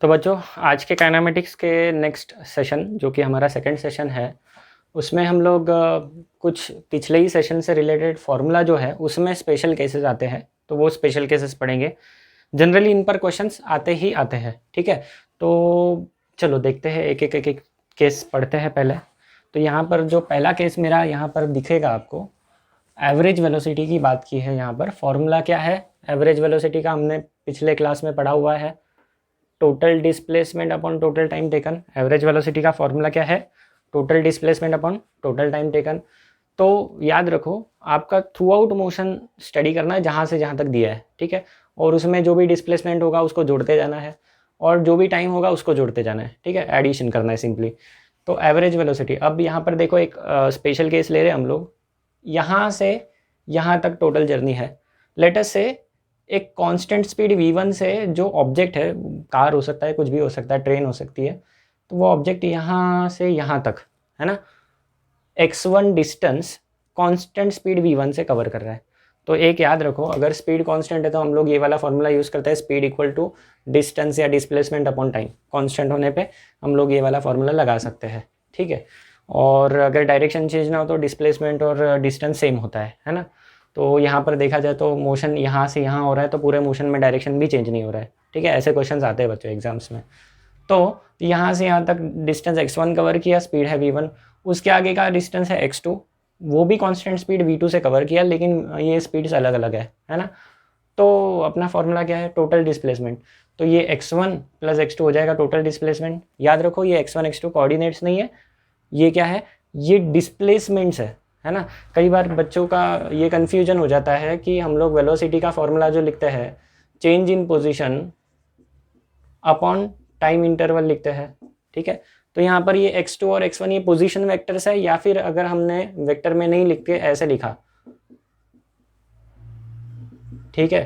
तो बच्चों आज के काइनेमेटिक्स के नेक्स्ट सेशन जो कि हमारा सेकंड सेशन है उसमें हम लोग कुछ पिछले ही सेशन से रिलेटेड फार्मूला जो है उसमें स्पेशल केसेस आते हैं, तो वो स्पेशल केसेस पढ़ेंगे। जनरली इन पर क्वेश्चंस आते ही आते हैं, ठीक है। तो चलो देखते हैं, एक एक केस पढ़ते हैं पहले। तो यहाँ पर जो पहला केस मेरा यहाँ पर दिखेगा आपको, एवरेज वेलोसिटी की बात की है। यहाँ पर फॉर्मूला क्या है एवरेज वेलोसिटी का, हमने पिछले क्लास में पढ़ा हुआ है, total displacement upon total time taken. Average velocity का फॉर्मूला क्या है, total displacement upon total time taken. तो याद रखो आपका थ्रू आउट मोशन स्टडी करना है जहाँ से जहाँ तक दिया है, ठीक है। और उसमें जो भी डिस्प्लेसमेंट होगा उसको जोड़ते जाना है और जो भी टाइम होगा उसको जोड़ते जाना है, ठीक है, एडिशन करना है सिंपली। तो एवरेज वेलोसिटी, अब यहाँ पर देखो एक स्पेशल केस ले रहे हैं हम लोग, यहाँ से यहाँ तक टोटल जर्नी है। लेट अस से एक कांस्टेंट स्पीड v1 से जो ऑब्जेक्ट है, कार हो सकता है, कुछ भी हो सकता है, ट्रेन हो सकती है, तो वो ऑब्जेक्ट यहाँ से यहाँ तक है ना, x1 distance constant speed v1 से कवर कर रहा है। तो एक याद रखो, अगर स्पीड कांस्टेंट है तो हम लोग ये वाला फॉर्मूला यूज़ करते हैं, स्पीड इक्वल टू डिस्टेंस या डिस्प्लेसमेंट अपॉन टाइम। कांस्टेंट होने पे हम लोग ये वाला फॉर्मूला लगा सकते हैं, ठीक है। और अगर डायरेक्शन चेंज ना हो तो डिस्प्लेसमेंट और डिस्टेंस सेम होता है ना। तो यहाँ पर देखा जाए तो मोशन यहाँ से यहाँ हो रहा है तो पूरे मोशन में डायरेक्शन भी चेंज नहीं हो रहा है, ठीक है। ऐसे क्वेश्चंस आते हैं बच्चों एग्जाम्स में। तो यहाँ से यहाँ तक डिस्टेंस x1 कवर किया, स्पीड है v1, उसके आगे का डिस्टेंस है x2, वो भी कांस्टेंट स्पीड v2 से कवर किया, लेकिन ये स्पीड्स अलग अलग है ना। तो अपना फॉर्मूला क्या है, टोटल डिस्प्लेसमेंट। तो ये x1 प्लस x2 हो जाएगा टोटल डिस्प्लेसमेंट। याद रखो ये x1 x2 कोऑर्डिनेट्स नहीं है, ये क्या है, ये डिस्प्लेसमेंट्स है ना। कई बार बच्चों का ये कन्फ्यूजन हो जाता है कि हम लोग वेलोसिटी का फॉर्मूला जो लिखते हैं change in position upon time interval लिखते हैं, ठीक है। तो यहाँ पर ये x2 और x1 ये पोजीशन वेक्टर्स है, या फिर अगर हमने वेक्टर में नहीं लिख के ऐसे लिखा, ठीक है,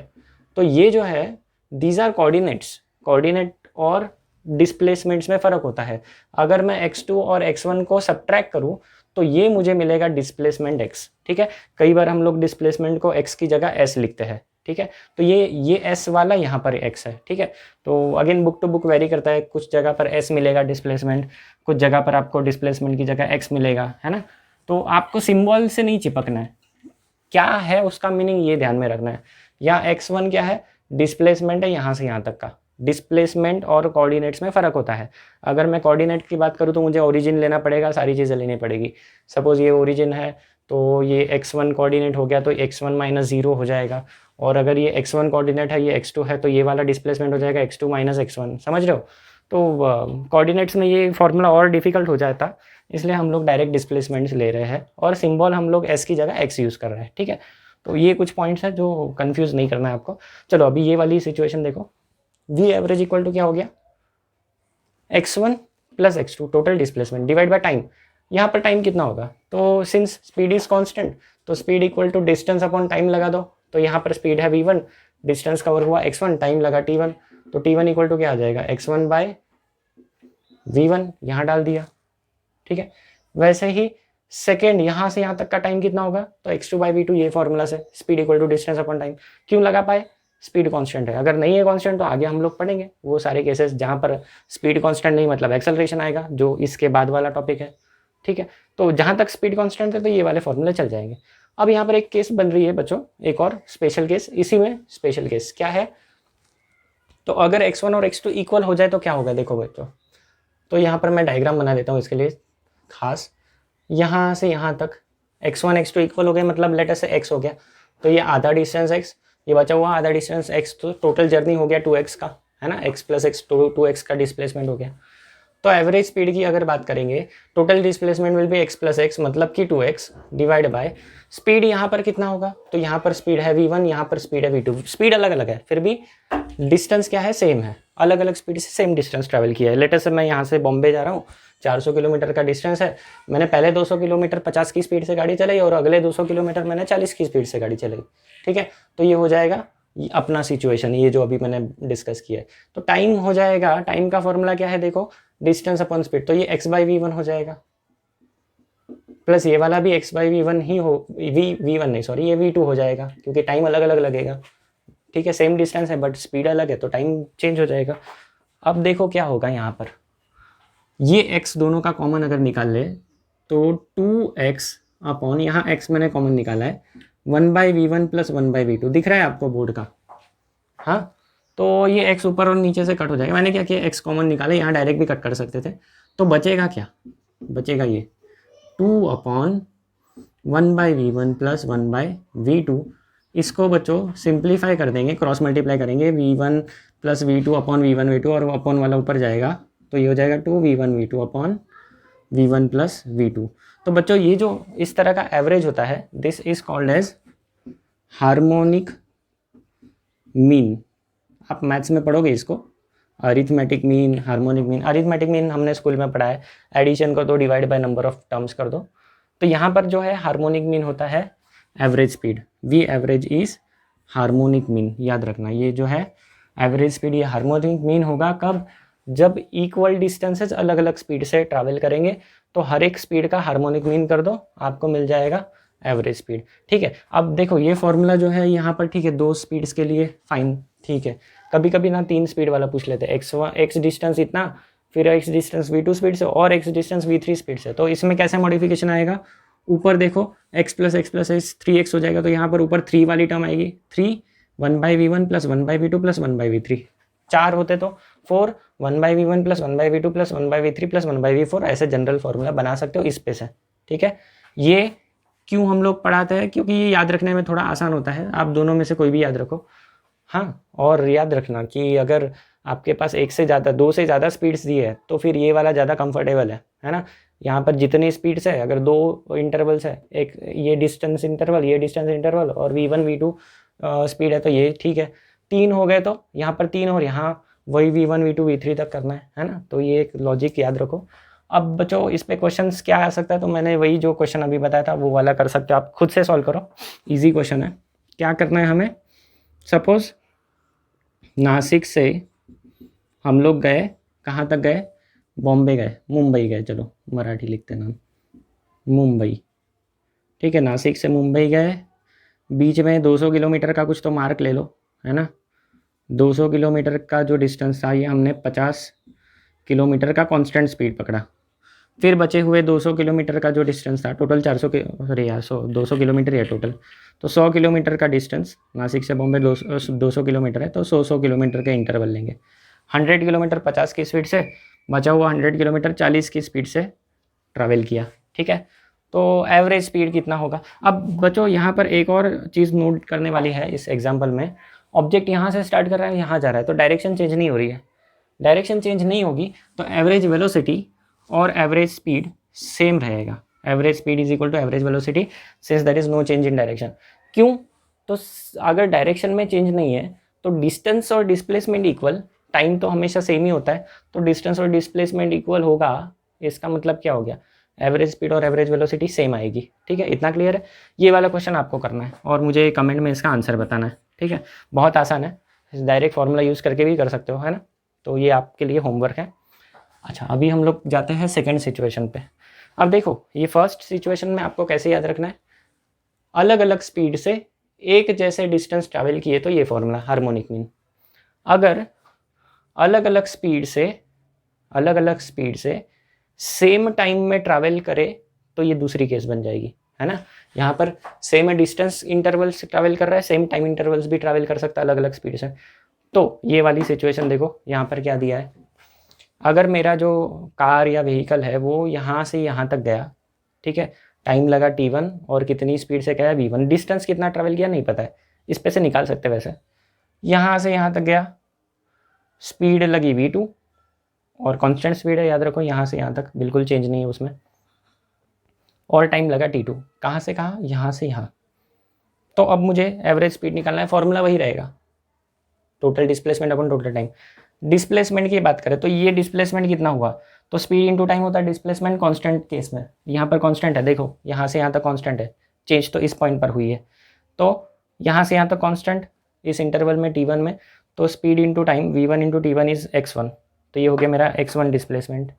तो ये जो है दीज आर कोऑर्डिनेट्स। कोऑर्डिनेट और डिस्प्लेसमेंट्स में फ़र्क होता है। अगर मैं x2 और x1 को सब्ट्रैक्ट करूं तो ये मुझे मिलेगा डिस्प्लेसमेंट x, ठीक है। कई बार हम लोग डिस्प्लेसमेंट को x की जगह s लिखते हैं, ठीक है। तो ये s वाला यहाँ पर x है, ठीक है। तो again book to book vary करता है, कुछ जगह पर s मिलेगा डिस्प्लेसमेंट, कुछ जगह पर आपको डिस्प्लेसमेंट की जगह x मिलेगा, है ना। तो आपको सिम्बॉल से नहीं चिपकना है, क्या है उसका मीनिंग ये ध्यान में रखना है। या x1 क्या है, डिस्प्लेसमेंट है यहाँ से यहाँ तक का। डिस्प्लेसमेंट और कोऑर्डिनेट्स में फ़र्क होता है। अगर मैं कोऑर्डिनेट की बात करूँ तो मुझे ओरिजिन लेना पड़ेगा, सारी चीज़ें लेनी पड़ेगी। सपोज़ ये ओरिजिन है तो ये x1 कोऑर्डिनेट हो गया तो x1 माइनस 0 हो जाएगा, और अगर ये x1 कोऑर्डिनेट है, ये x2 है, तो ये वाला डिस्प्लेसमेंट हो जाएगा x2 माइनस x1। समझ रहे हो। तो कोऑर्डिनेट्स में ये फॉर्मूला और डिफ़िकल्ट हो जाता, इसलिए हम लोग डायरेक्ट डिस्प्लेसमेंट्स ले रहे हैं और सिंबल हम लोग s की जगह x यूज़ कर रहे हैं, ठीक है। तो ये कुछ पॉइंट्स हैं जो कंफ्यूज नहीं करना है आपको। चलो अभी ये वाली सिचुएशन देखो, v एवरेज इक्वल टू क्या हो गया, x1 plus x2 total displacement divide by time. यहाँ पर टाइम कितना होगा, तो सिंस स्पीड इज कांस्टेंट तो speed equal to distance upon time लगा दो। तो यहाँ पर स्पीड है v1, डिस्टेंस कवर हुआ x1, टाइम लगा t1, तो t1 इक्वल टू क्या आ जाएगा, x1 बाय v1, यहाँ डाल दिया, ठीक है। वैसे ही सेकेंड यहाँ से यहाँ तक का टाइम कितना होगा, तो x2 बाई v2, ये फॉर्मूला से speed equal to distance upon time. क्यों लगा पाए, स्पीड कांस्टेंट है। अगर नहीं है कांस्टेंट तो आगे हम लोग पढ़ेंगे वो सारे केसेस जहाँ पर स्पीड कांस्टेंट नहीं मतलब एक्सेलरेशन आएगा, जो इसके बाद वाला टॉपिक है, ठीक है। तो जहाँ तक स्पीड कांस्टेंट है तो ये वाले फॉर्मूले चल जाएंगे। अब यहाँ पर एक केस बन रही है बच्चों, एक और स्पेशल केस। इसी में स्पेशल केस क्या है, तो अगर x1 और x2 इक्वल हो जाए तो क्या होगा, देखो बच्चों। तो यहाँ पर मैं डायग्राम बना देता हूँ इसके लिए खास। यहाँ से यहाँ तक x1 x2 इक्वल हो गए, मतलब लेटर से x हो गया, तो ये आधा डिस्टेंस x, ये बचा हुआ आधा डिस्टेंस x, तो टोटल जर्नी हो गया 2x का, है ना। x प्लस x 2x का डिस्प्लेसमेंट हो गया। तो एवरेज स्पीड की अगर बात करेंगे, total displacement will be x plus x, मतलब कि 2x डिवाइड बाय स्पीड। यहाँ पर कितना होगा, तो यहाँ पर स्पीड है v1, यहाँ पर स्पीड है v2। स्पीड अलग अलग है, फिर भी डिस्टेंस क्या है, सेम है। अलग अलग स्पीड से सेम डिस्टेंस ट्रैवल किया है। लेटर से मैं यहाँ से बॉम्बे जा रहा हूँ, 400 किलोमीटर का डिस्टेंस है, मैंने पहले 200 किलोमीटर 50 की स्पीड से गाड़ी चलाई और अगले 200 किलोमीटर मैंने 40 की स्पीड से गाड़ी चलाई, ठीक है। तो ये हो जाएगा अपना सिचुएशन, ये जो अभी मैंने डिस्कस किया है। तो टाइम हो जाएगा, टाइम का फॉर्मूला क्या है देखो, डिस्टेंस अपॉन स्पीड, तो ये x बाई v1 हो जाएगा, प्लस ये वाला भी x बाई v1 ही हो, v1 नहीं सॉरी, ये v2 हो जाएगा, क्योंकि टाइम अलग अलग लगेगा, ठीक है। सेम डिस्टेंस है बट स्पीड अलग है तो टाइम चेंज हो जाएगा। अब देखो क्या होगा यहाँ पर, ये x दोनों का कॉमन अगर निकाल ले तो 2x अपॉन, यहाँ x मैंने कॉमन निकाला है, 1/v1 प्लस 1/v2 दिख रहा है आपको बोर्ड का। हाँ, तो ये x ऊपर और नीचे से कट हो जाएगा। मैंने क्या किया, x कॉमन निकाला, यहाँ डायरेक्ट भी कट कर सकते थे। तो बचेगा क्या, बचेगा ये 2 अपॉन 1/v1 प्लस 1/v2। इसको बच्चों सिंप्लीफाई कर देंगे, क्रॉस मल्टीप्लाई करेंगे, v1 plus v2 upon v1 v2 और अपॉन वाला ऊपर जाएगा, तो ये हो जाएगा 2v1 v2 upon v1 plus v2। तो बच्चों ये जो इस तरह का एवरेज होता है, this is called as harmonic mean. आप मैथ्स में पढ़ोगे इसको, arithmetic mean, harmonic mean. Arithmetic mean हमने स्कूल में पढ़ा है, एडिशन कर दो, divide by number of terms कर दो। तो यहाँ पर जो है हार्मोनिक मीन होता है average speed, V average is harmonic mean. याद रखना ये जो है एवरेज स्पीड, ये हार्मोनिक मीन होगा कब, जब इक्वल डिस्टेंसेज अलग अलग स्पीड से ट्रैवल करेंगे, तो हर एक स्पीड का हार्मोनिक मीन कर दो, आपको मिल जाएगा एवरेज स्पीड। ठीक है, अब देखो ये फॉर्मूला जो है यहाँ पर, ठीक है, 2 स्पीड्स के लिए फाइन, ठीक है। कभी कभी ना 3 स्पीड वाला पूछ लेते हैं, x डिस्टेंस इतना, फिर x डिस्टेंस v2 स्पीड से और x डिस्टेंस v3 स्पीड से। तो इसमें कैसे मॉडिफिकेशन आएगा, ऊपर देखो x प्लस एक्स 3x हो जाएगा, तो यहाँ पर ऊपर 3 वाली टर्म आएगी, 3 1/v1 plus 1/v2 plus 1/v3। 4 होते तो 4 1/v1 plus 1/v2 plus 1/v3 plus 1/v4, ऐसे जनरल फॉर्मूला बना सकते हो इस पे से। ठीक है, ये क्यों हम लोग पढ़ाते हैं, क्योंकि ये याद रखने में थोड़ा आसान होता है। आप दोनों में से कोई भी याद रखो। हाँ, और याद रखना कि अगर आपके पास 1 से ज़्यादा, 2 से ज़्यादा स्पीड्स दी है तो फिर ये वाला ज़्यादा कंफर्टेबल है ना। यहाँ पर जितनी स्पीड्स है, अगर 2 इंटरवल्स है, एक ये डिस्टेंस इंटरवल, ये डिस्टेंस इंटरवल, और v1 v2 स्पीड है, तो ये ठीक है। 3 हो गए तो यहाँ पर 3 और यहाँ वही v1 v2 v3 तक करना है ना। तो ये एक लॉजिक याद रखो। अब बच्चों इस पे क्वेश्चंस क्या आ सकता है, तो मैंने वही जो क्वेश्चन अभी बताया था वो वाला कर सकते हो, आप खुद से सॉल्व करो, इजी क्वेश्चन है। क्या करना है हमें, सपोज नासिक से हम लोग गए, कहाँ तक गए, बॉम्बे गए, मुंबई गए, चलो मराठी लिखते नाम, मुंबई। ठीक है, नासिक से मुंबई गए, बीच में 200 किलोमीटर का कुछ तो मार्क ले लो, है ना। 200 किलोमीटर का जो डिस्टेंस था, ये हमने 50 किलोमीटर का कांस्टेंट स्पीड पकड़ा। फिर बचे हुए 200 किलोमीटर का जो डिस्टेंस था, टोटल 400 के, अरे यार 200 किलोमीटर है टोटल, तो 100 किलोमीटर का डिस्टेंस, नासिक से बॉम्बे 200 किलोमीटर है, तो 100 किलोमीटर के इंटरवल लेंगे। 100 किलोमीटर 50 की स्पीड से, बचा हुआ 100 किलोमीटर 40 की स्पीड से ट्रैवल किया। ठीक है, तो एवरेज स्पीड कितना होगा। अब बच्चों यहाँ पर एक और चीज़ नोट करने वाली है इस एग्जाम्पल में, ऑब्जेक्ट यहाँ से स्टार्ट कर रहा है, यहाँ जा रहा है, तो डायरेक्शन चेंज नहीं हो रही है। डायरेक्शन चेंज नहीं होगी तो एवरेज वेलोसिटी और एवरेज स्पीड सेम रहेगा। Average speed is equal to average velocity since that is no change in direction. क्यों, तो अगर डायरेक्शन में चेंज नहीं है तो डिस्टेंस और डिस्प्लेसमेंट इक्वल, टाइम तो हमेशा सेम ही होता है, तो डिस्टेंस और डिस्प्लेसमेंट इक्वल होगा। इसका मतलब क्या हो गया, एवरेज स्पीड और एवरेज वेलोसिटी सेम आएगी। ठीक है, इतना क्लियर है। ये वाला क्वेश्चन आपको करना है और मुझे कमेंट में इसका आंसर बताना है। ठीक है, बहुत आसान है, डायरेक्ट फार्मूला यूज़ करके भी कर सकते हो, है ना। तो ये आपके लिए होमवर्क है। अच्छा, अभी हम लोग जाते हैं सेकंड सिचुएशन पे। अब देखो ये फर्स्ट सिचुएशन में आपको कैसे याद रखना है, अलग अलग स्पीड से एक जैसे डिस्टेंस ट्रैवल किए तो ये फॉर्मूला हार्मोनिक मीन। अगर अलग अलग स्पीड से सेम टाइम में ट्रैवल करे तो ये दूसरी केस बन जाएगी, है ना। यहाँ पर सेम डिस्टेंस इंटरवल से ट्रैवल कर रहा है, सेम टाइम इंटरवल्स भी ट्रैवल कर सकता है अलग अलग स्पीड से। तो ये वाली सिचुएशन देखो, यहाँ पर क्या दिया है, अगर मेरा जो कार या व्हीकल है वो यहाँ से यहाँ तक गया, ठीक है, टाइम लगा t1 और कितनी स्पीड से गया v1, डिस्टेंस कितना ट्रैवल किया नहीं पता है, इस पे से निकाल सकते हैं वैसे। यहाँ से यहाँ तक गया, स्पीड लगी v2 और कांस्टेंट स्पीड है, याद रखो, यहाँ से यहाँ तक बिल्कुल चेंज नहीं है उसमें, और टाइम लगा t2, कहाँ से कहाँ, यहाँ से यहाँ। तो अब मुझे एवरेज स्पीड निकालना है, फॉर्मूला वही रहेगा, टोटल डिस्प्लेसमेंट अपन टोटल टाइम। डिस्प्लेसमेंट की बात करें तो ये डिस्प्लेसमेंट कितना हुआ, तो स्पीड इनटू टाइम होता है डिस्प्लेसमेंट कांस्टेंट केस में। यहाँ पर कांस्टेंट है, देखो यहाँ से यहाँ तक कांस्टेंट है, चेंज तो इस पॉइंट पर हुई है, तो यहाँ से यहाँ तक कांस्टेंट इस इंटरवल में t1 में, तो speed into time v1 into t1 is x1, तो ये हो गया मेरा x1 डिस्प्लेसमेंट,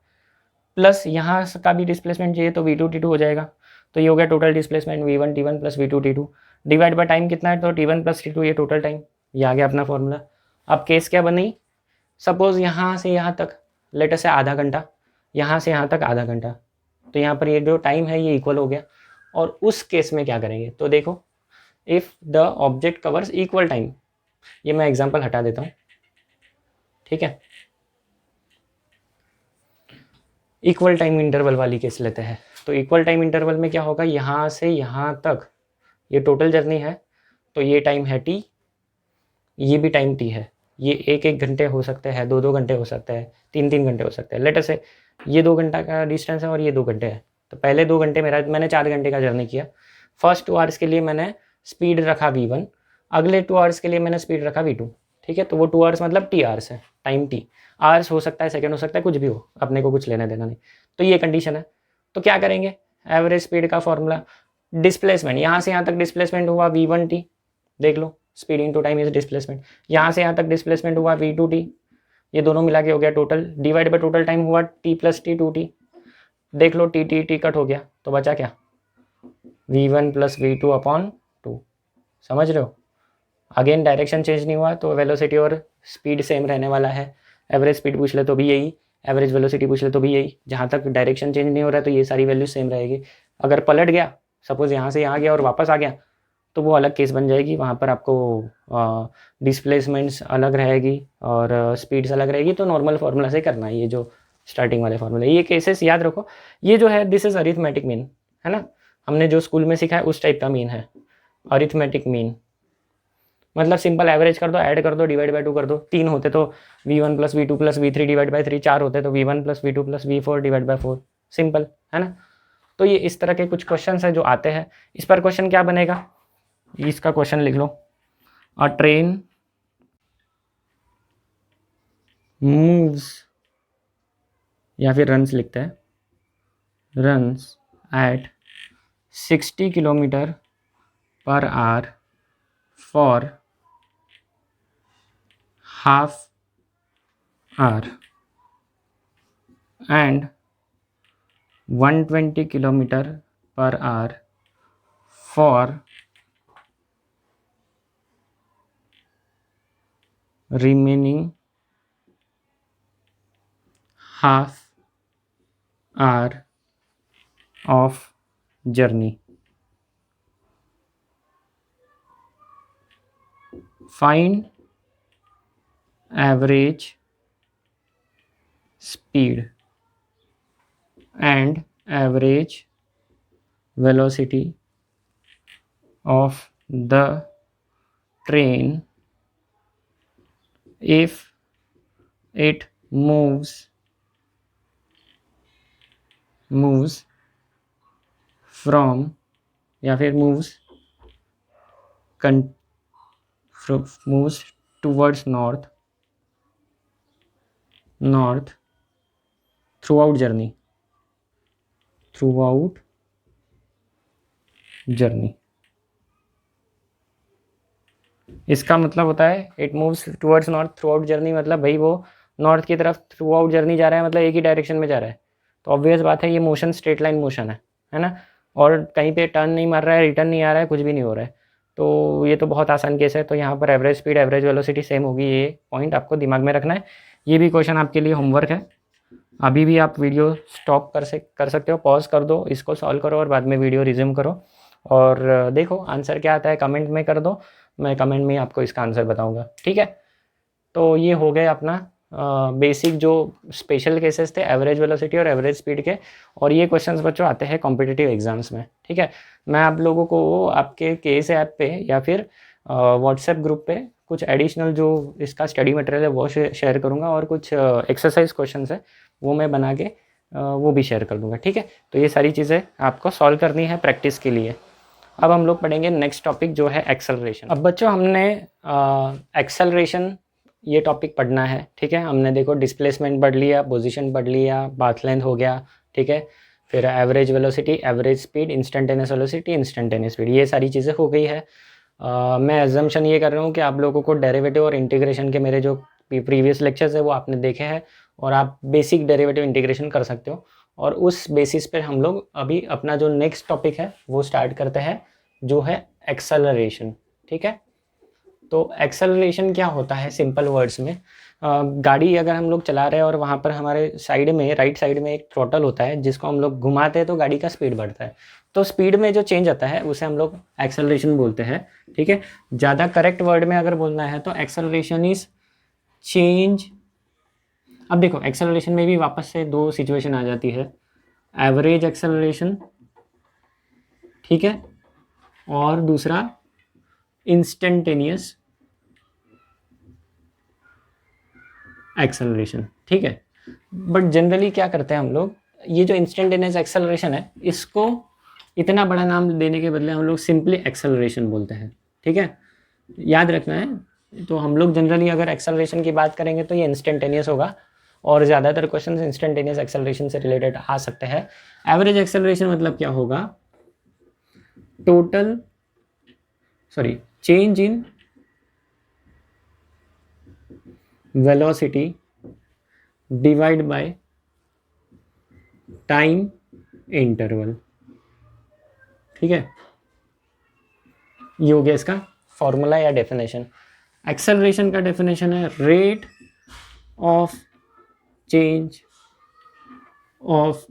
प्लस यहाँ का भी डिस्प्लेसमेंट चाहिए तो v2 t2 हो जाएगा, तो ये हो गया total displacement v1 t1 plus v2 t2, divide by time कितना है, तो t1 प्लस t2, ये टोटल टाइम, ये आ गया अपना फॉर्मूला। अब केस क्या बनी, सपोज यहाँ से यहाँ तक लेट अस से आधा घंटा, यहाँ से यहाँ तक आधा घंटा, तो यहाँ पर ये जो टाइम है ये इक्वल हो गया। और उस केस में क्या करेंगे, तो देखो if the object covers equal time, ये मैं एग्जांपल हटा देता हूँ, ठीक है। इक्वल टाइम इंटरवल वाली केस लेते हैं। तो इक्वल टाइम इंटरवल में क्या होगा, यहाँ से यहाँ तक ये टोटल जर्नी है, तो ये टाइम है t, ये भी टाइम t है। ये 1-1 घंटे हो सकते हैं, 2-2 घंटे हो सकते हैं, 3-3 घंटे हो सकते हैं। लेट अस से ये 2 घंटा का डिस्टेंस है और ये 2 घंटे है, तो पहले 2 घंटे मैंने 4 घंटे का जर्नी किया। फर्स्ट 2 आवर्स के लिए मैंने स्पीड रखा v1, अगले 2 आवर्स के लिए मैंने स्पीड रखा v2, ठीक है। तो वो 2 आवर्स मतलब t आवर्स है, टाइम t। आवर्स हो सकता है, सेकंड हो सकता है, कुछ भी हो, अपने को कुछ लेना देना नहीं। तो ये कंडीशन है। तो क्या करेंगे, एवरेज स्पीड का फॉर्मूला, डिस्प्लेसमेंट, यहाँ से यहाँ तक डिस्प्लेसमेंट हुआ v1t, देख लो speed into time is displacement. यहाँ से यहाँ तक डिस्प्लेसमेंट हुआ v2t, ये दोनों मिला के हो गया total, divide by total time हुआ t + t 2t, देख लो t कट हो गया, तो बचा क्या, v1 + v2/2। समझ रहे हो, अगेन डायरेक्शन चेंज नहीं हुआ, तो वेलोसिटी और स्पीड सेम रहने वाला है। एवरेज स्पीड पूछ ले तो भी यही, एवरेज वेलोसिटी पूछ ले तो भी यही, जहाँ तक डायरेक्शन चेंज नहीं हो रहा है तो ये सारी वैल्यू सेम रहेगी। अगर पलट गया, सपोज यहाँ से यहाँ गया और वापस आ गया, तो वो अलग केस बन जाएगी, वहाँ पर आपको डिस्प्लेसमेंट्स अलग रहेगी और स्पीड्स अलग रहेगी। तो नॉर्मल फार्मूला से करना है, ये जो स्टार्टिंग वाले फार्मूला, ये केसेस याद रखो। ये जो है दिस इज अरिथमेटिक मीन, है ना, हमने जो स्कूल में सीखा है उस टाइप का मीन है अरिथमेटिक मीन। मतलब सिंपल एवरेज कर दो, ऐड कर दो, डिवाइड बाय 2 कर दो। 3 होते तो v1 + v2 + v3 divide by 3, 4 होते तो v1 + v2 + v4 divide by 4, simple है ना। तो ये इस तरह के कुछ क्वेश्चन है जो आते हैं। इस पर क्वेश्चन क्या बनेगा, इसका क्वेश्चन लिख लो, अ ट्रेन मूव्स, या फिर रन्स लिखते हैं, runs at 60 km/h for half hour and 120 km/h for remaining half hour of journey. Find average speed and average velocity of the train if it moves from, या फिर moves towards north throughout journey. इसका मतलब होता है it moves towards north through out journey, मतलब भाई वो north की तरफ थ्रू आउट जर्नी जा रहा है, मतलब एक ही डायरेक्शन में जा रहा है। तो ऑब्वियस बात है ये मोशन स्ट्रेट लाइन मोशन है ना, और कहीं पे टर्न नहीं मार रहा है, रिटर्न नहीं आ रहा है, कुछ भी नहीं हो रहा है। तो ये तो बहुत आसान केस है। तो यहाँ पर average speed average velocity same होगी, ये पॉइंट आपको दिमाग में रखना है। ये भी क्वेश्चन आपके लिए होमवर्क है। अभी भी आप वीडियो स्टॉप कर सकते हो, पॉज कर दो, इसको सॉल्व करो और बाद में वीडियो रिज्यूम करो और देखो आंसर क्या आता है, कमेंट में कर दो, मैं कमेंट में आपको इसका आंसर बताऊंगा, ठीक है। तो ये हो गए अपना बेसिक जो स्पेशल केसेस थे एवरेज वेलोसिटी और एवरेज स्पीड के, और ये क्वेश्चंस बच्चों आते हैं कॉम्पिटिटिव एग्जाम्स में, ठीक है। मैं आप लोगों को आपके केस ऐप पे या फिर व्हाट्सएप ग्रुप पे कुछ एडिशनल जो इसका स्टडी मटेरियल है वो शेयर करूँगा, और कुछ एक्सरसाइज क्वेश्चन है वो मैं बना के वो भी शेयर कर दूँगा, ठीक है। तो ये सारी चीज़ें आपको सॉल्व करनी है प्रैक्टिस के लिए। अब हम लोग पढ़ेंगे नेक्स्ट टॉपिक जो है एक्सेलरेशन। अब बच्चों हमने एक्सेलरेशन ये टॉपिक पढ़ना है, ठीक है। हमने देखो डिस्प्लेसमेंट पढ़ लिया, पोजीशन पढ़ लिया, पाथ लेंथ हो गया, ठीक है। फिर average velocity, average speed, instantaneous velocity, instantaneous speed, ये सारी चीज़ें हो गई है। मैं एजम्पशन ये कर रहा हूँ कि आप लोगों को डेरिवेटिव और इंटीग्रेशन के मेरे जो प्रीवियस लेक्चर्स है वो आपने देखे हैं और आप बेसिक डेरिवेटिव इंटीग्रेशन कर सकते हो, और उस बेसिस पे हम लोग अभी अपना जो नेक्स्ट टॉपिक है वो स्टार्ट करते हैं जो है एक्सेलरेशन, ठीक है। तो एक्सेलरेशन क्या होता है सिंपल वर्ड्स में, गाड़ी अगर हम लोग चला रहे हैं और वहाँ पर हमारे साइड में, राइट साइड में एक थ्रॉटल होता है जिसको हम लोग घुमाते हैं तो गाड़ी का स्पीड बढ़ता है। तो स्पीड में जो चेंज आता है उसे हम लोग एक्सेलरेशन बोलते हैं। ठीक है, ज़्यादा करेक्ट वर्ड में अगर बोलना है तो एक्सेलरेशन इज चेंज। अब देखो एक्सेलरेशन में भी वापस से दो सिचुएशन आ जाती है, एवरेज एक्सेलरेशन, ठीक है, और दूसरा इंस्टेंटेनियस एक्सेलरेशन। ठीक है, बट जनरली क्या करते हैं हम लोग, ये जो इंस्टेंटेनियस एक्सेलरेशन है इसको इतना बड़ा नाम देने के बदले हम लोग सिंपली एक्सेलरेशन बोलते हैं। ठीक है, याद रखना है। तो हम लोग जनरली अगर एक्सेलरेशन की बात करेंगे तो ये इंस्टेंटेनियस होगा, और ज़्यादातर क्वेश्चन इंस्टेंटेनियस एक्सेलरेशन से रिलेटेड आ सकते हैं। एवरेज एक्सेलरेशन मतलब क्या होगा, total change in velocity divide by time interval. ठीक है, ये हो गया इसका फॉर्मूला या डेफिनेशन। एक्सेलरेशन का डेफिनेशन है rate of change of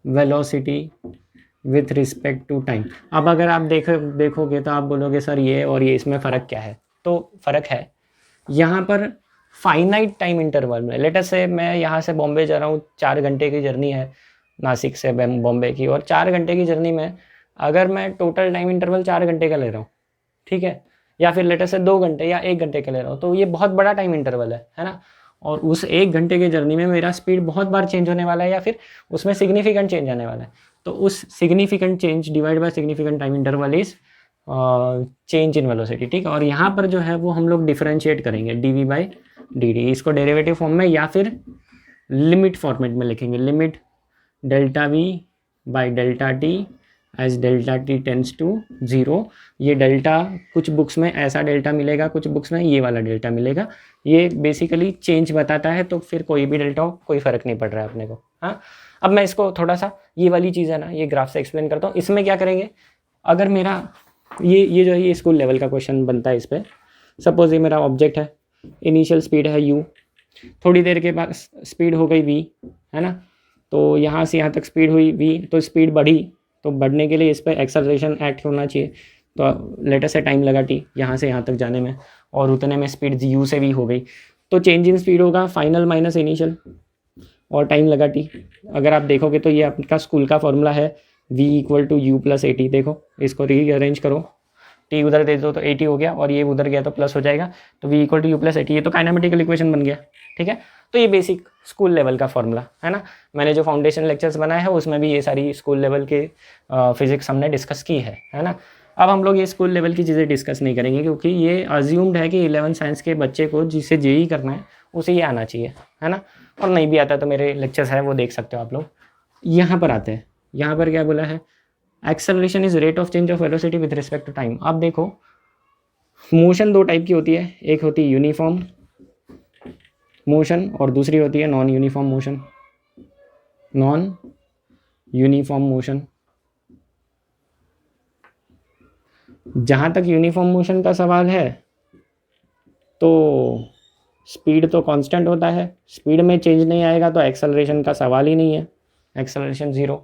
velocity with respect to time. अब अगर आप देखोगे तो आप बोलोगे सर ये और ये इसमें फ़र्क क्या है, तो फ़र्क है यहाँ पर फाइनाइट टाइम इंटरवल में। लेट अस से मैं यहाँ से बॉम्बे जा रहा हूँ, 4 घंटे की जर्नी है नासिक से बॉम्बे की, और 4 घंटे की जर्नी में अगर मैं टोटल टाइम इंटरवल 4 घंटे का ले रहा हूँ, ठीक है, या फिर लेट अस से 2 घंटे या 1 घंटे का ले रहा हूँ, तो ये बहुत बड़ा टाइम इंटरवल है ना। और उस 1 घंटे की जर्नी में मेरा स्पीड बहुत बार चेंज होने वाला है, या फिर उसमें सिग्निफिकेंट चेंज आने वाला है। तो उस significant change divide by significant time interval is change in velocity. ठीक है, और यहाँ पर जो है वो हम लोग डिफरेंशिएट करेंगे डी बाई डी डी, इसको डेरिवेटिव फॉर्म में या फिर लिमिट फॉर्मेट में लिखेंगे। Limit delta V by delta T as delta T tends to 0। ये डेल्टा कुछ बुक्स में ऐसा डेल्टा मिलेगा, कुछ बुक्स में ये वाला डेल्टा मिलेगा। ये बेसिकली चेंज बताता है, तो फिर कोई भी डेल्टा हो कोई फ़र्क नहीं पड़ रहा है अपने को। हाँ, अब मैं इसको थोड़ा सा ये वाली चीज़ है ना, ये ग्राफ से एक्सप्लेन करता हूँ। इसमें क्या करेंगे, अगर मेरा ये जो है ये स्कूल लेवल का क्वेश्चन बनता है। इस पर सपोज ये मेरा ऑब्जेक्ट है, इनिशियल स्पीड है u, थोड़ी देर के बाद स्पीड हो गई v, है ना। तो यहाँ से यहाँ तक स्पीड हुई v, तो स्पीड बढ़ी, तो बढ़ने के लिए इस पर एक्सेलरेशन एक्ट होना चाहिए। तो लेटर से टाइम लगा t यहाँ से यहाँ तक जाने में, और उतने में स्पीड u से v हो गई। तो चेंज इन स्पीड होगा फाइनल माइनस इनिशियल, और टाइम लगा t। अगर आप देखोगे तो ये आपका स्कूल का फॉर्मूला है v equal to U plus AT। देखो इसको रीअरेंज करो, t उधर दे दो तो AT हो गया, और ये उधर गया तो प्लस हो जाएगा, तो v equal to U plus AT। ये तो काइनेमेटिकल इक्वेशन बन गया। ठीक है, तो ये बेसिक स्कूल लेवल का फॉर्मूला है ना। मैंने जो फाउंडेशन लेक्चर्स बनाए हैं उसमें भी ये सारी स्कूल लेवल के फिजिक्स हमने डिस्कस की है ना। अब हम लोग ये स्कूल लेवल की चीज़ें डिस्कस नहीं करेंगे, क्योंकि ये अज्यूम्ड है कि 11 साइंस के बच्चे को जिसे जेई करना है उसे ये आना चाहिए, है ना। और नहीं भी आता तो मेरे लेक्चर्स है वो देख सकते हो आप लोग। यहाँ पर आते हैं, यहाँ पर क्या बोला है, acceleration is rate of change of velocity with respect to time. अब देखो मोशन दो टाइप की होती है, एक होती है यूनिफॉर्म मोशन और दूसरी होती है non uniform motion. Non uniform motion, जहाँ तक यूनिफॉर्म मोशन का सवाल है तो स्पीड तो कांस्टेंट होता है, स्पीड में चेंज नहीं आएगा तो एक्सेलरेशन का सवाल ही नहीं है, एक्सेलरेशन 0।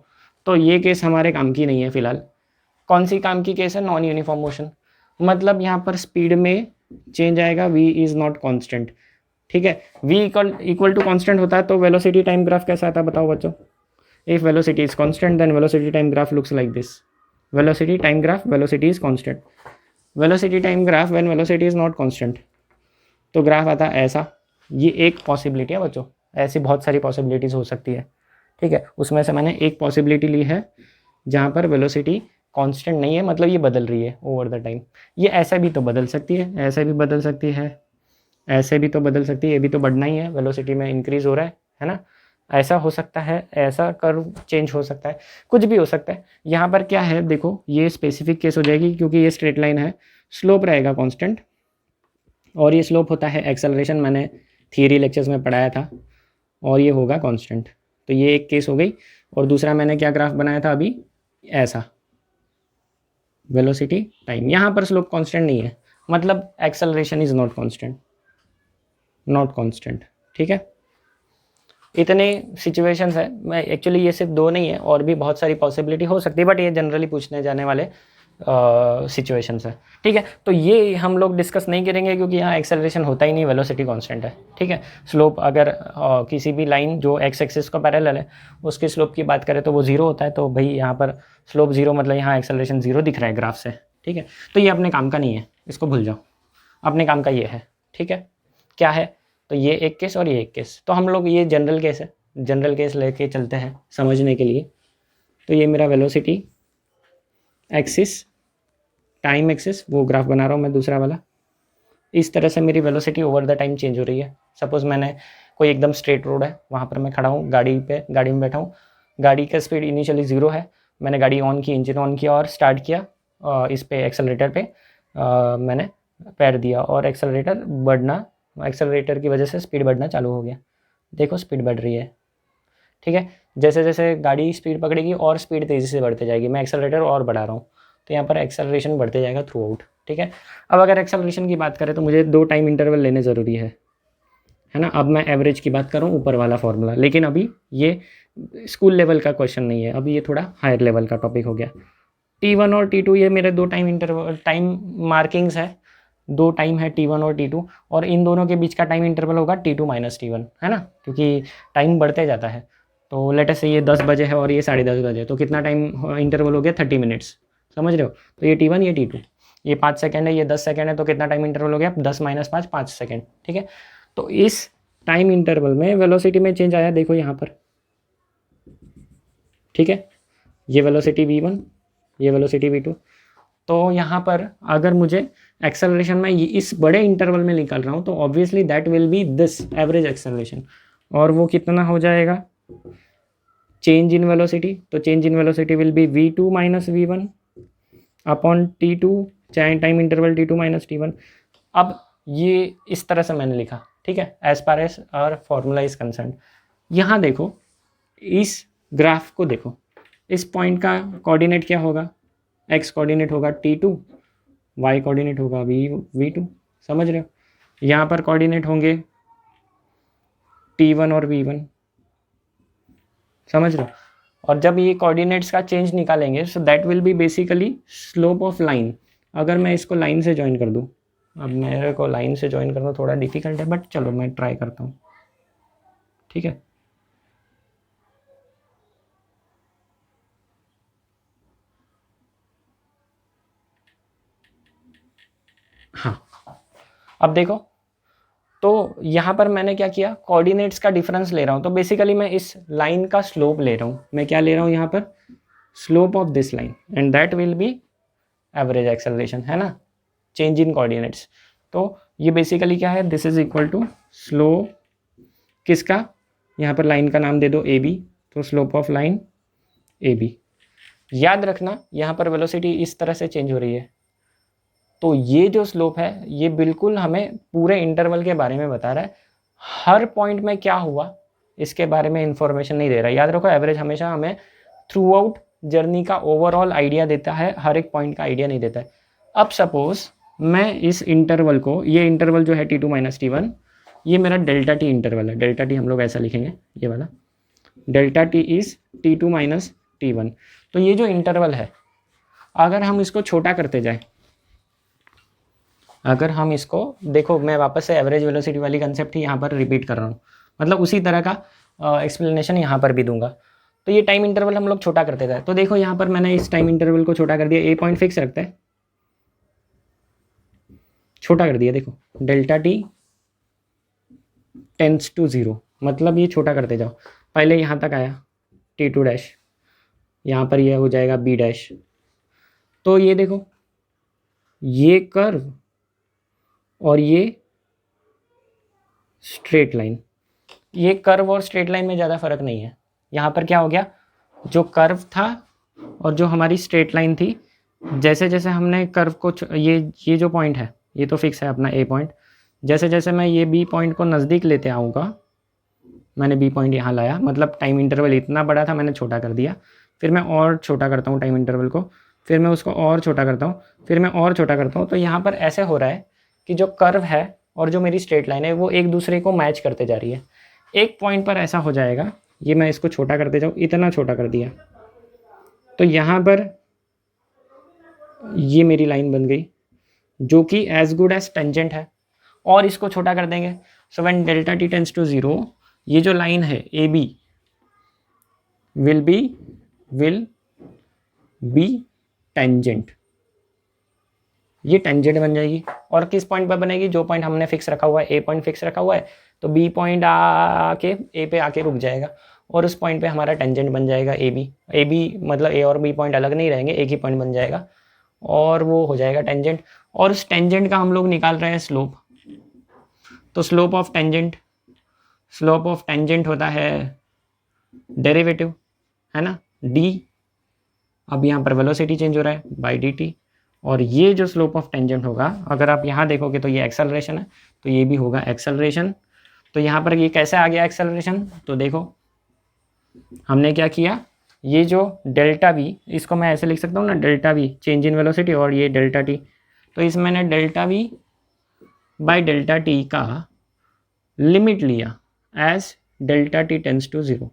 तो ये केस हमारे काम की नहीं है फिलहाल। कौन सी काम की केस है, नॉन यूनिफॉर्म मोशन, मतलब यहाँ पर स्पीड में चेंज आएगा, v इज़ नॉट कांस्टेंट। ठीक है, v इक्वल टू कांस्टेंट होता है तो वेलोसिटी टाइम ग्राफ कैसा आता है बताओ बच्चों। If velocity is constant then velocity time graph looks like this. Velocity time graph, velocity is constant. Velocity time graph when velocity is not constant, तो graph आता है ऐसा। ये एक पॉसिबिलिटी है बच्चों, ऐसी बहुत सारी पॉसिबिलिटीज़ हो सकती है। ठीक है, उसमें से मैंने एक पॉसिबिलिटी ली है जहाँ पर वेलोसिटी कांस्टेंट नहीं है, मतलब ये बदल रही है ओवर द टाइम। ये ऐसा भी तो बदल सकती है, ऐसे भी बदल सकती है, ऐसे भी तो बदल सकती है, ये भी तो बढ़ना ही है, वेलोसिटी में इंक्रीज हो रहा है ना। ऐसा हो सकता है, ऐसा कर्व चेंज हो सकता है, कुछ भी हो सकता है। यहाँ पर क्या है देखो, ये स्पेसिफिक केस हो जाएगी क्योंकि ये स्ट्रेट लाइन है, स्लोप रहेगा कांस्टेंट, और ये स्लोप होता है एक्सेलरेशन, मैंने थियरी लेक्चर्स में पढ़ाया था, और ये होगा कांस्टेंट। तो ये एक केस हो गई। और दूसरा मैंने क्या ग्राफ बनाया था अभी, ऐसा वेलोसिटी टाइम, यहाँ पर स्लोप कांस्टेंट नहीं है, मतलब acceleration is not constant, not constant. ठीक है, इतने सिचुएशंस है। मैं एक्चुअली ये सिर्फ 2 नहीं है, और भी बहुत सारी पॉसिबिलिटी हो सकती है, बट ये जनरली पूछने जाने वाले सिचुएशंस है। ठीक है, तो ये हम लोग डिस्कस नहीं करेंगे क्योंकि यहाँ एक्सेलरेशन होता ही नहीं, वेलोसिटी कांस्टेंट है। ठीक है, स्लोप अगर किसी भी लाइन जो एक्स एक्सिस का पैरेलल है उसके स्लोप की बात करें तो वो 0 होता है। तो भाई यहाँ पर स्लोप 0 मतलब यहाँ एक्सेलरेशन 0 दिख रहा है ग्राफ से। ठीक है, तो ये अपने काम का नहीं है, इसको भूल जाओ। अपने काम का ये है। ठीक है, क्या है, तो ये एक केस और ये एक केस। तो हम लोग ये जनरल केस है, जनरल केस लेके चलते हैं समझने के लिए। तो ये मेरा वेलोसिटी एक्सिस, टाइम एक्सिस, वो ग्राफ बना रहा हूँ मैं दूसरा वाला। इस तरह से मेरी velocity over the time change हो रही है। सपोज़ मैंने कोई एकदम स्ट्रेट रोड है, वहाँ पर मैं खड़ा हूँ, गाड़ी में बैठा हूँ, गाड़ी का स्पीड इनिशियली 0 है, मैंने गाड़ी ऑन की, इंजन ऑन किया और स्टार्ट किया, इस पे एक्सेलरेटर पे मैंने पैर दिया और एक्सेलरेटर की वजह से स्पीड बढ़ना चालू हो गया। देखो स्पीड बढ़ रही है। ठीक है, जैसे जैसे गाड़ी स्पीड पकड़ेगी और स्पीड तेज़ी से बढ़ते जाएगी, मैं एक्सेलरेटर और बढ़ा रहा हूँ, तो यहाँ पर एक्सेलरेशन बढ़ते जाएगा थ्रू आउट। ठीक है, अब अगर एक्सेलरेशन की बात करें तो मुझे 2 टाइम इंटरवल लेने ज़रूरी है ना। अब मैं एवरेज की बात कर रहा हूँ, ऊपर वाला फॉर्मूला, लेकिन अभी ये स्कूल लेवल का क्वेश्चन नहीं है, अभी ये थोड़ा हायर लेवल का टॉपिक हो गया। T1 और T2 ये मेरे 2 टाइम मार्किंग्स है, 2 टाइम है T1 और T2, और इन दोनों के बीच का टाइम इंटरवल होगा T2 माइनस T1, है ना, क्योंकि टाइम बढ़ते जाता है। तो लेट अस से ये 10 बजे है और ये 10:30 बजे, तो कितना टाइम इंटरवल हो गया, 30 मिनट्स, समझ रहे हो। तो ये T1 ये T2, ये 5 सेकेंड है, ये 10 सेकेंड है, तो कितना टाइम इंटरवल हो गया, 10 माइनस 5, 5 सेकेंड। ठीक है, तो इस टाइम इंटरवल में वेलोसिटी में चेंज आया, देखो यहाँ पर। ठीक है, ये वेलोसिटी V1, ये वेलोसिटी V2। तो यहाँ पर अगर मुझे एक्सेलरेशन में इस बड़े इंटरवल में निकाल रहा हूँ तो obviously that will be this average acceleration, और वो कितना हो जाएगा, चेंज इन वेलोसिटी। तो change in velocity will be V2 minus V1 upon T2, चाहे time interval T2 minus T1। अब ये इस तरह से मैंने लिखा। ठीक है, as far as our formula is concern. यहाँ देखो, इस ग्राफ को देखो, इस पॉइंट का कोऑर्डिनेट क्या होगा, x कोऑर्डिनेट होगा T2, y कोऑर्डिनेट होगा V2, समझ रहे हो। यहाँ पर कोऑर्डिनेट होंगे T1 और V1, समझ रहे हो। और जब ये कोऑर्डिनेट्स का चेंज निकालेंगे so that will be basically slope of line. अगर मैं इसको लाइन से ज्वाइन कर दूँ, अब मेरे को लाइन से ज्वाइन करना थोड़ा डिफिकल्ट है, बट चलो मैं ट्राई करता हूँ। ठीक है, हाँ, अब देखो, तो यहाँ पर मैंने क्या किया, कोऑर्डिनेट्स का डिफरेंस ले रहा हूँ, तो बेसिकली मैं इस लाइन का स्लोप ले रहा हूँ। मैं क्या ले रहा हूँ यहाँ पर, slope of this line, and that will be average acceleration, है ना, चेंज इन कोऑर्डिनेट्स। तो ये बेसिकली क्या है, this is equal to slope किसका, यहाँ पर लाइन का नाम दे दो AB, तो स्लोप ऑफ लाइन AB। याद रखना यहाँ पर वेलोसिटी इस तरह से चेंज हो रही है, तो ये जो स्लोप है ये बिल्कुल हमें पूरे इंटरवल के बारे में बता रहा है, हर पॉइंट में क्या हुआ इसके बारे में इंफॉर्मेशन नहीं दे रहा है। याद रखो, एवरेज हमेशा हमें थ्रू आउट जर्नी का ओवरऑल आइडिया देता है, हर एक पॉइंट का आइडिया नहीं देता है। अब सपोज मैं इस इंटरवल को, ये इंटरवल जो है T2 माइनस T1, ये मेरा डेल्टा T इंटरवल है। डेल्टा T हम लोग ऐसा लिखेंगे, ये वाला delta T is T2 minus T1। तो ये जो इंटरवल है, अगर हम इसको छोटा करते जाए, अगर हम इसको देखो, मैं वापस से एवरेज वेलोसिटी वाली कंसेप्ट ही यहाँ पर रिपीट कर रहा हूँ, मतलब उसी तरह का एक्सप्लेनेशन यहाँ पर भी दूंगा। तो ये टाइम इंटरवल हम लोग छोटा करते जाए, तो देखो यहाँ पर मैंने इस टाइम इंटरवल को छोटा कर दिया, ए पॉइंट फिक्स रखता है, छोटा कर दिया। देखो डेल्टा T टेंड्स टू 0, मतलब ये छोटा करते जाओ। पहले यहाँ तक आया T2 डैश, यहाँ पर ये हो जाएगा B डैश। तो ये देखो, ये कर्व और ये स्ट्रेट लाइन, ये कर्व और स्ट्रेट लाइन में ज़्यादा फर्क नहीं है। यहाँ पर क्या हो गया, जो कर्व था और जो हमारी स्ट्रेट लाइन थी, जैसे जैसे हमने कर्व को ये जो पॉइंट है ये तो फिक्स है अपना A पॉइंट, जैसे जैसे मैं ये B पॉइंट को नज़दीक लेते आऊँगा, मैंने B पॉइंट यहाँ लाया, मतलब टाइम इंटरवल इतना बड़ा था मैंने छोटा कर दिया, फिर मैं और छोटा करता हूँ टाइम इंटरवल को, फिर मैं उसको और छोटा करता हूँ, फिर मैं और छोटा करता हूँ, तो यहाँ पर ऐसे हो रहा है कि जो कर्व है और जो मेरी स्ट्रेट लाइन है वो एक दूसरे को मैच करते जा रही है। एक पॉइंट पर ऐसा हो जाएगा, ये मैं इसको छोटा करते जाऊँ, इतना छोटा कर दिया, तो यहाँ पर ये मेरी लाइन बन गई जो कि एज गुड एज टेंजेंट है। और इसको छोटा कर देंगे, so when delta T tends to 0, ये जो लाइन है A B will be tangent, ये टेंजेंट बन जाएगी। और किस पॉइंट पर बनेगी? जो पॉइंट हमने फिक्स रखा हुआ है, ए पॉइंट फिक्स रखा हुआ है, तो बी पॉइंट आके ए पे आके रुक जाएगा और उस पॉइंट पे हमारा टेंजेंट बन जाएगा ए बी, मतलब ए और बी पॉइंट अलग नहीं रहेंगे, एक ही पॉइंट बन जाएगा और वो हो जाएगा टेंजेंट। और उस टेंजेंट का हम लोग निकाल रहे हैं स्लोप, तो स्लोप ऑफ टेंजेंट होता है डेरिवेटिव, है ना, डी। अब यहाँ पर वेलोसिटी चेंज हो रहा है बाई डी टी, और ये जो स्लोप ऑफ टेंजेंट होगा, अगर आप यहाँ देखोगे तो ये एक्सेलरेशन है, तो ये भी होगा एक्सेलरेशन। तो यहाँ पर ये कैसे आ गया एक्सेलरेशन? तो देखो हमने क्या किया, ये जो डेल्टा वी, इसको मैं ऐसे लिख सकता हूँ ना, delta V change in velocity, और ये डेल्टा टी, तो इसमें मैंने delta V by delta T का लिमिट लिया as delta T tends to 0।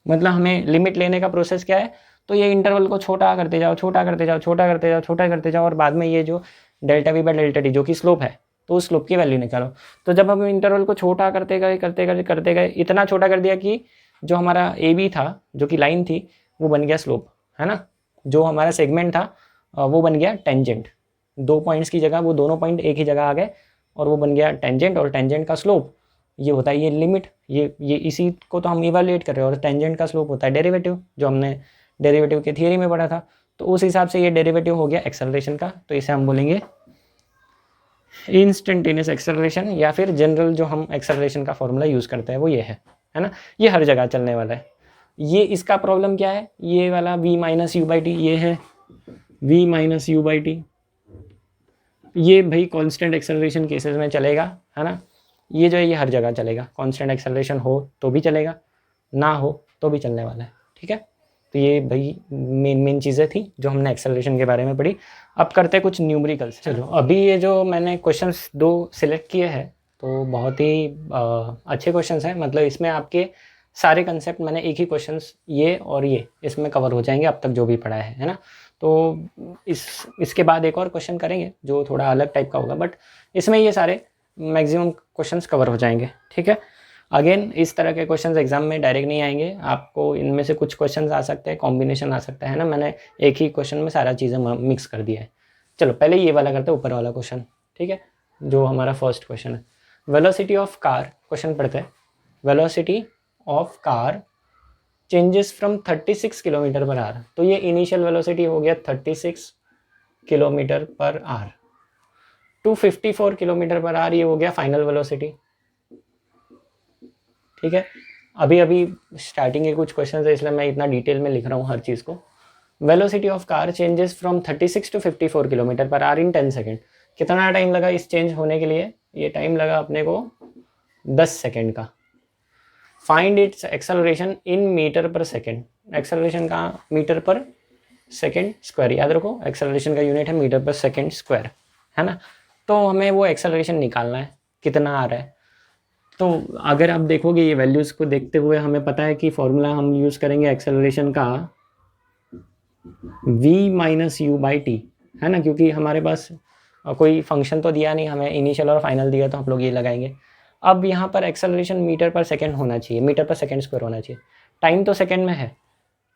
मतलब हमें लिमिट लेने का प्रोसेस क्या है, तो ये इंटरवल को छोटा करते जाओ, छोटा करते जाओ, छोटा करते जाओ, छोटा करते जाओ, और बाद में ये जो delta V by delta T जो कि स्लोप है, तो उस स्लोप की वैल्यू निकालो। तो जब हम इंटरवल को छोटा करते गए, इतना छोटा कर दिया कि जो हमारा ए बी था, जो कि लाइन थी, वो बन गया स्लोप, है ना, जो हमारा सेगमेंट था वो बन गया टेंजेंट। 2 पॉइंट्स की जगह वो दोनों पॉइंट एक ही जगह आ गए और वो बन गया टेंजेंट। और टेंजेंट का स्लोप ये होता है, ये लिमिट, ये इसी को तो हम इवैल्यूएट कर रहे हैं, और टेंजेंट का स्लोप होता है डेरिवेटिव, जो हमने डेरिवेटिव के थियरी में पढ़ा था। तो उस हिसाब से ये डेरिवेटिव हो गया एक्सेलरेशन का, तो इसे हम बोलेंगे इंस्टेंटेनियस एक्सेलरेशन, या फिर जनरल जो हम एक्सेलरेशन का फॉर्मूला यूज़ करते हैं वो ये है ना। ये हर जगह चलने वाला है। ये इसका प्रॉब्लम क्या है, ये वाला v minus you by T, ये है v minus you by T, ये भाई कांस्टेंट एक्सेलरेशन केसेस में चलेगा, है ना। ये जो है ये हर जगह चलेगा, कांस्टेंट एक्सेलरेशन हो तो भी चलेगा, ना हो तो भी चलने वाला है, ठीक है। तो ये भाई मेन चीज़ें थी जो हमने एक्सेलरेशन के बारे में पढ़ी। अब करते हैं कुछ न्यूमेरिकल्स। चलो, अभी ये जो मैंने क्वेश्चंस 2 सिलेक्ट किए हैं, तो बहुत ही अच्छे क्वेश्चंस हैं। मतलब इसमें आपके सारे कंसेप्ट मैंने एक ही क्वेश्चंस ये और ये इसमें कवर हो जाएंगे, अब तक जो भी पढ़ा है ना। तो इसके बाद एक और क्वेश्चन करेंगे जो थोड़ा अलग टाइप का होगा, बट इसमें ये सारे मैक्सिमम क्वेश्चंस कवर हो जाएंगे, ठीक है। अगेन इस तरह के क्वेश्चंस एग्जाम में डायरेक्ट नहीं आएंगे, आपको इनमें से कुछ क्वेश्चंस आ सकते हैं, कॉम्बिनेशन आ सकता है ना। मैंने एक ही क्वेश्चन में सारा चीज़ें मिक्स कर दिया है। चलो पहले ये वाला करते हैं, ऊपर वाला क्वेश्चन, ठीक है, जो हमारा फर्स्ट क्वेश्चन है। वेलोसिटी ऑफ कार, क्वेश्चन पढ़ते हैं। Velocity of car changes from 36 kilometre per hour. तो ये इनिशियल वेलोसिटी हो गया 36 kilometre per hour to 54 kilometre per hour, ये हो गया फाइनल वेलोसिटी, ठीक है। अभी स्टार्टिंग के कुछ क्वेश्चन है, इसलिए मैं इतना डिटेल में लिख रहा हूँ हर चीज़ को। Velocity of car changes from 36 to 54 kilometre per hour in 10 second. कितना टाइम लगा इस चेंज होने के लिए? ये टाइम लगा अपने को 10 सेकेंड का। Find its acceleration in metre per second. Acceleration का मीटर पर सेकेंड स्क्वायर, याद रखो एक्सेलरेशन का यूनिट है मीटर पर सेकेंड स्क्वायर, है ना। तो हमें वो एक्सेलरेशन निकालना है, कितना आ रहा है। तो अगर आप देखोगे ये वैल्यूज़ को देखते हुए हमें पता है कि फॉर्मूला हम यूज़ करेंगे एक्सेलरेशन का v minus you by T, है ना, क्योंकि हमारे पास कोई फंक्शन तो दिया नहीं हमें, इनिशियल और फाइनल दिया, तो हम लोग ये लगाएंगे। अब यहाँ पर एक्सेलरेशन मीटर पर सेकेंड होना चाहिए, मीटर पर सेकेंड स्क्वायर होना चाहिए। टाइम तो सेकेंड में है,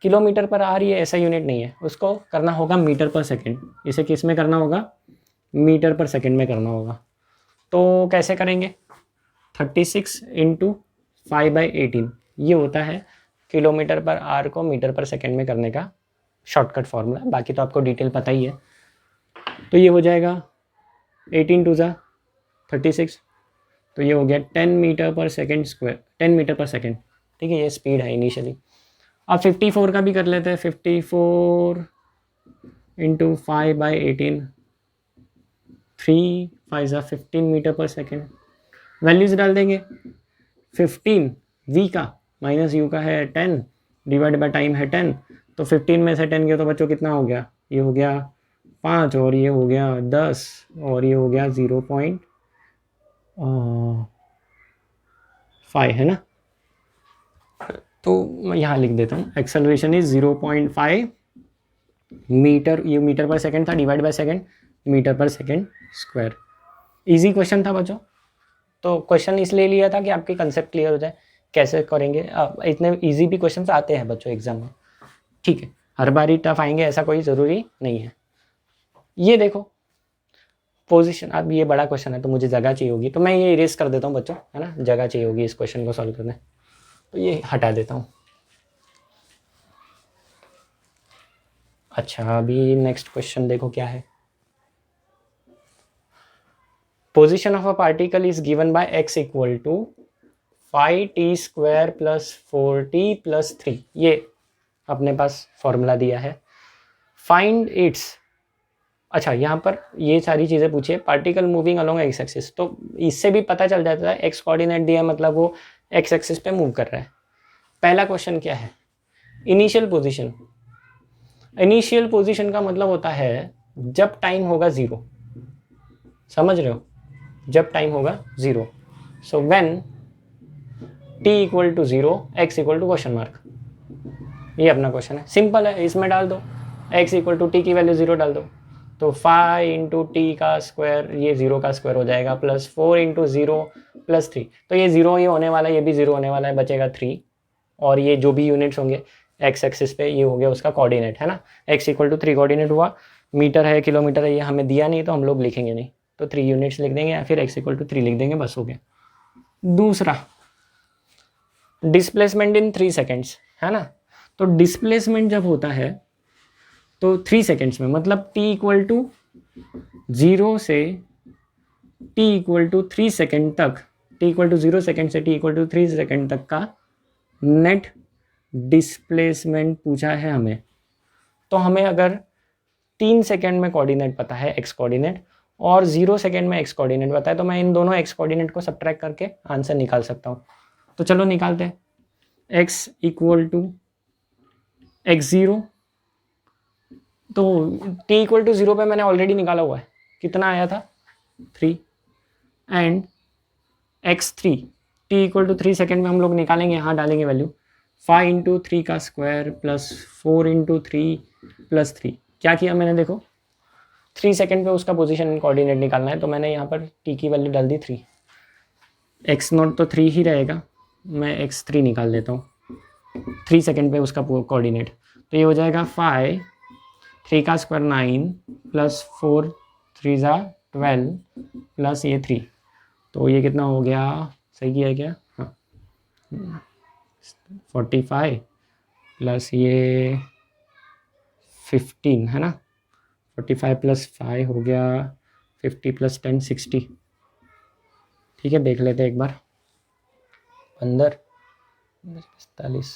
किलोमीटर पर आ रही है ऐसा यूनिट नहीं है, उसको करना होगा मीटर पर सेकेंड। इसे किस में करना होगा? मीटर पर सेकेंड में करना होगा। तो कैसे करेंगे? 36 इंटू 5/18, ये होता है किलोमीटर पर आर को मीटर पर सेकेंड में करने का शॉर्टकट फार्मूला। बाकी तो आपको डिटेल पता ही है। तो ये हो जाएगा 18 टू ज़ा 36, तो ये हो गया 10 metre per second square, 10 metre per second, ठीक है। ये स्पीड है इनिशियली। अब 54 का भी कर लेते हैं। 54 into 5/18, 3 5 15 metre per second. Values डाल देंगे। 15 v का माइनस u का है 10, डिवाइड बाय टाइम है 10, तो 15 में से 10 गया तो बच्चों कितना हो गया? ये हो गया 5 और ये हो गया 10 और ये हो गया 0.5 है ना। तो मैं यहाँ लिख देता हूँ एक्सेलरेशन इज 0.5 मीटर, ये मीटर पर सेकंड था, डिवाइड बाय सेकंड, मीटर पर सेकंड स्क्वायर। इजी क्वेश्चन था बच्चों। तो क्वेश्चन इसलिए लिया था कि आपकी कंसेप्ट क्लियर हो जाए कैसे करेंगे। इतने इजी भी क्वेश्चन आते हैं बच्चों एग्जाम में, ठीक है, हर बार ही टफ आएंगे ऐसा कोई ज़रूरी नहीं है। ये देखो पोजीशन, अब ये बड़ा क्वेश्चन है तो मुझे जगह चाहिए होगी, तो मैं ये इरेज कर देता हूँ बच्चों, है ना, जगह चाहिए होगी इस क्वेश्चन को सॉल्व करने, तो ये हटा देता हूँ। अच्छा, अभी नेक्स्ट क्वेश्चन देखो क्या है। Position of a particle is given by x equal to 5t square plus 4t plus 3, ये अपने पास फॉर्मूला दिया है। फाइंड इट्स, अच्छा यहाँ पर ये सारी चीज़ें पूछिए, particle moving along x axis, तो इससे भी पता चल जाता है एक्स कोऑर्डिनेट दिया मतलब वो एक्स एक्सिस पे मूव कर रहा है। पहला क्वेश्चन क्या है, इनिशियल पोजीशन। इनिशियल पोजीशन का मतलब होता है जब टाइम होगा 0, समझ रहे हो, जब टाइम होगा 0। So when t equal to 0 x equal to question mark, ये अपना क्वेश्चन है, सिंपल है, इसमें डाल दो x इक्वल टू टी की वैल्यू 0 डाल दो, तो 5 इंटू टी का स्क्वायर, ये 0 का स्क्वायर हो जाएगा, प्लस 4 इंटू 0 प्लस 3, तो ये 0 ये होने वाला है, ये भी 0 होने वाला है, बचेगा 3, और ये जो भी यूनिट्स होंगे एक्स एक्सिस पे ये हो गया उसका कोऑर्डिनेट, है ना। x इक्वल टू 3 कोऑर्डिनेट हुआ, मीटर है किलोमीटर है ये हमें दिया नहीं तो हम लोग लिखेंगे नहीं, तो 3 यूनिट्स लिख देंगे या फिर x इक्वल टू 3 लिख देंगे, बस हो गया। दूसरा डिस्प्लेसमेंट इन 3 सेकेंड्स, है ना, तो डिस्प्लेसमेंट जब होता है तो 3 सेकेंड्स में, मतलब t इक्वल टू 0 से t इक्वल टू 3 सेकेंड तक, t इक्वल टू 0 सेकेंड से t इक्वल टू 3 सेकेंड तक का नेट डिस्प्लेसमेंट पूछा है हमें। तो हमें अगर 3 सेकेंड में कोऑर्डिनेट पता है x कोऑर्डिनेट और 0 सेकेंड में x कोऑर्डिनेट पता है, तो मैं इन दोनों x कोऑर्डिनेट को सब्ट्रैक्ट करके आंसर निकाल सकता हूँ। तो चलो निकालते हैं, x इक्वल टू x0, तो t इक्वल टू 0 पे मैंने ऑलरेडी निकाला हुआ है, कितना आया था 3, and x3 t equal to 3 second में हम लोग निकालेंगे, यहाँ डालेंगे वैल्यू 5 इंटू 3 का स्क्वायर प्लस 4 इंटू 3 प्लस 3। क्या किया मैंने, देखो 3 सेकेंड पे उसका पोजीशन कोऑर्डिनेट निकालना है, तो मैंने यहाँ पर t की वैल्यू डाल दी 3, x0 तो 3 ही रहेगा, मैं x3 निकाल देता हूँ 3 सेकेंड पे उसका कोऑर्डिनेट, तो ये हो जाएगा 5, 3 का स्क्वायर 9 प्लस 4 3 ज़ा 12 प्लस ये 3, तो ये कितना हो गया, सही किया क्या, हाँ 45 प्लस ये 15 है ना, 45 प्लस 5 हो गया 50 प्लस 10 60, ठीक है, देख लेते हैं एक बार, 15 45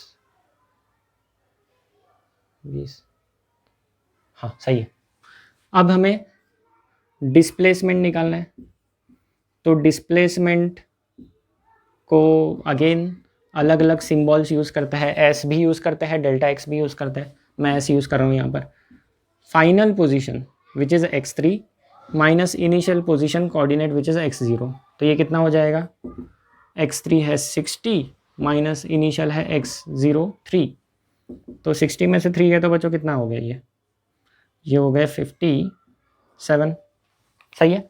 20, हाँ सही है। अब हमें डिस्प्लेसमेंट निकालना है, तो डिस्प्लेसमेंट को अगेन अलग अलग सिंबल्स यूज़ करता है, एस भी यूज़ करता है, डेल्टा एक्स भी यूज़ करता है, मैं एस यूज़ कर रहा हूँ यहाँ पर। Final position which is x3 minus initial position coordinate which is x0, तो ये कितना हो जाएगा, x3 है 60 माइनस इनिशियल है x0 3, तो 60 में से 3 है तो बच्चों कितना हो गया, ये हो गया 57, सही है।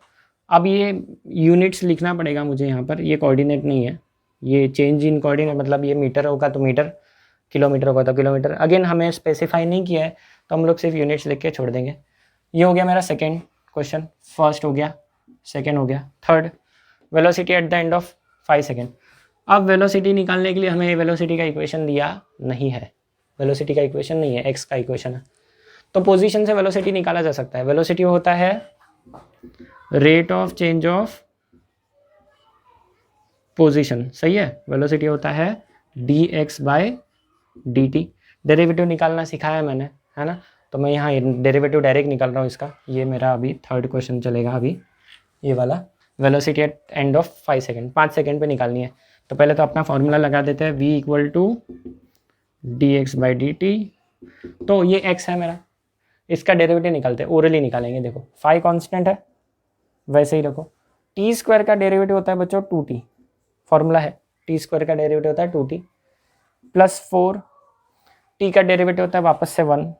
अब ये यूनिट्स लिखना पड़ेगा मुझे यहाँ पर, ये कोऑर्डिनेट नहीं है, ये चेंज इन कोऑर्डिनेट, मतलब ये मीटर होगा तो मीटर, किलोमीटर होगा तो किलोमीटर, अगेन हमें स्पेसिफाई नहीं किया है तो हम लोग सिर्फ यूनिट्स लिख के छोड़ देंगे। ये हो गया मेरा सेकेंड क्वेश्चन, फर्स्ट हो गया, सेकेंड हो गया, third velocity at the end of 5 second. अब वेलोसिटी निकालने के लिए हमें वेलोसिटी का इक्वेशन दिया नहीं है, वेलोसिटी का इक्वेशन नहीं है, एक्स का इक्वेशन है, तो पोजीशन से वेलोसिटी निकाला जा सकता है। वेलोसिटी होता है rate of change of position, सही है, वेलोसिटी होता है dx बाय dt। डेरिवेटिव निकालना सिखाया मैंने, है ना, तो मैं यहाँ डेरिवेटिव डायरेक्ट निकाल रहा हूँ इसका। ये मेरा अभी थर्ड क्वेश्चन चलेगा, अभी ये वाला velocity at end of 5 second, 5 second पे निकालनी है। तो पहले तो अपना फॉर्मूला लगा देते हैं, v equal to D X by D T, तो ये x है मेरा, इसका डेरिवेटिव निकालते हैं, ओरली निकालेंगे। देखो फाई कांस्टेंट है, वैसे ही रखो। टी स्क्वायर का डेरिवेटिव होता है बच्चों 2t, फॉर्मूला है टी स्क्वायर का डेरिवेटिव होता है 2t प्लस 4, टी का डेरिवेटिव होता है वापस से 1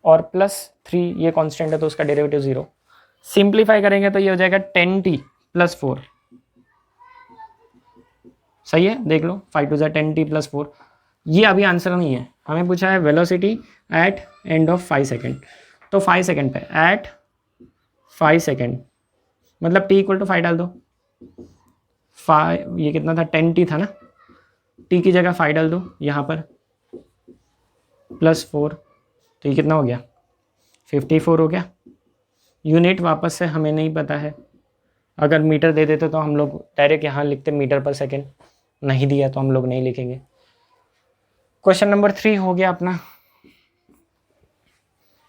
और प्लस 3, ये कांस्टेंट है तो उसका डेरिवेटिव 0। सिंप्लीफाई करेंगे तो ये हो जाएगा 10t प्लस 4। सही है, देख लो 5 2 10t प्लस 4। ये अभी आंसर नहीं है, हमें पूछा है velocity at end of 5 second. तो 5 सेकेंड पे एट 5 सेकेंड मतलब t इक्वल टू 5 डाल दो। 5 ये कितना था 10t था ना, t की जगह 5 डाल दो यहाँ पर प्लस 4, तो ये कितना हो गया 54 हो गया। यूनिट वापस से हमें नहीं पता है, अगर मीटर दे देते तो हम लोग डायरेक्ट यहाँ लिखते मीटर पर सेकेंड, नहीं दिया तो हम लोग नहीं लिखेंगे। क्वेश्चन नंबर 3 हो गया अपना,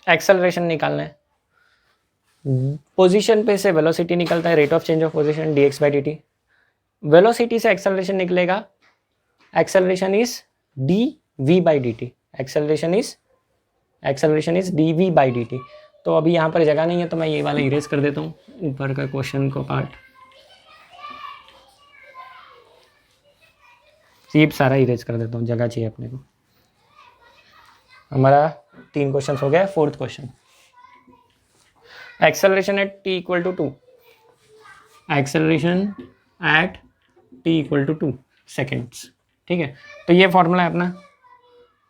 एक्सेलरेशन निकालना है। पोजीशन पे से वेलोसिटी निकलता है, rate of change of position dx by dt। Velocity से एक्सेलरेशन निकलेगा, acceleration is dv by dt, acceleration is dv by dt। तो अभी यहाँ पर जगह नहीं है तो मैं ये वाला इरेज कर देता हूँ ऊपर का क्वेश्चन को पार्ट, ये सारा इरेज कर देता हूँ, जगह चाहिए अपने को। हमारा 3 क्वेश्चन हो गया। 4th question, acceleration at t equal to 2, acceleration at t equal to 2 seconds. ठीक है, तो ये फॉर्मूला है अपना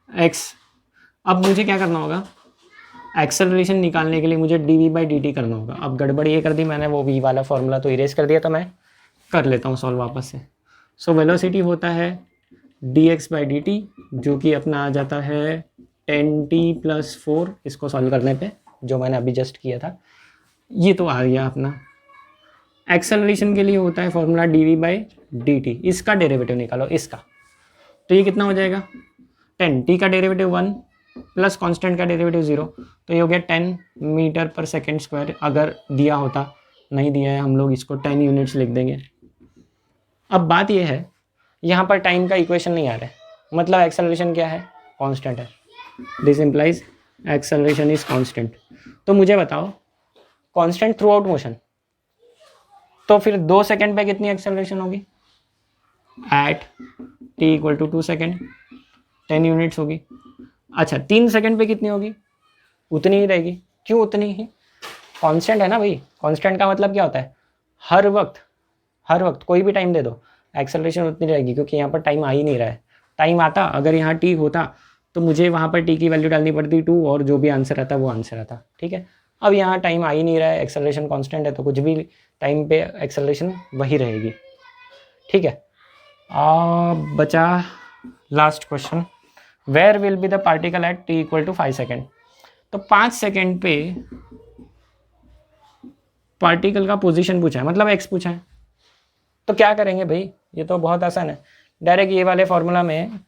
x। अब मुझे क्या करना होगा, एक्सेलरेशन निकालने के लिए मुझे dv बाई dt करना होगा। अब गड़बड़ ये कर दी मैंने, वो v वाला फॉर्मूला तो इरेज कर दिया, तो मैं कर लेता हूँ सॉल्व वापस से। सो वेलोसिटी होता है dx बाई dt, जो कि अपना आ जाता है 10t प्लस 4, इसको सॉल्व करने पे जो मैंने अभी जस्ट किया था, ये तो आ गया अपना। एक्सेलरेशन के लिए होता है फॉर्मूला dv बाई dt, इसका डेरिवेटिव निकालो इसका, तो ये कितना हो जाएगा 10, t का डेरिवेटिव 1 प्लस कांस्टेंट का डेरिवेटिव 0, तो ये हो गया 10 मीटर पर सेकेंड स्क्वायर। अगर दिया होता, नहीं दिया है, हम लोग इसको 10 यूनिट्स लिख देंगे। अब बात ये है, यहाँ पर टाइम का इक्वेशन नहीं आ रहा है, मतलब एक्सेलरेशन क्या है, कांस्टेंट है। This implies acceleration is constant. तो मुझे बताओ कांस्टेंट थ्रू आउट मोशन, तो फिर 2 सेकेंड पे कितनी एक्सेलरेशन होगी at t equal to 2 second, 10 units होगी। अच्छा 3 सेकेंड पे कितनी होगी, उतनी ही रहेगी। क्यों उतनी ही, कांस्टेंट है ना भाई। कांस्टेंट का मतलब क्या होता है, हर वक्त कोई भी टाइम दे दो एक्सेलरेशन उतनी रहेगी, क्योंकि यहाँ पर टाइम आ ही नहीं रहा है। टाइम आता, अगर यहाँ t होता तो मुझे वहाँ पर t की वैल्यू डालनी पड़ती 2, और जो भी आंसर आता वो आंसर आता। ठीक है, अब यहाँ टाइम आ ही नहीं रहा है, एक्सेलरेशन कांस्टेंट है, तो कुछ भी टाइम पे एक्सेलरेशन वही रहेगी। ठीक है, बचा last question, where will be the particle at t equal to 5 second. तो 5 सेकेंड पे पार्टिकल का पोजीशन पूछा है, मतलब x पूछा है, तो क्या करेंगे भाई, ये तो बहुत आसान है। डायरेक्ट ये वाले फॉर्मूला में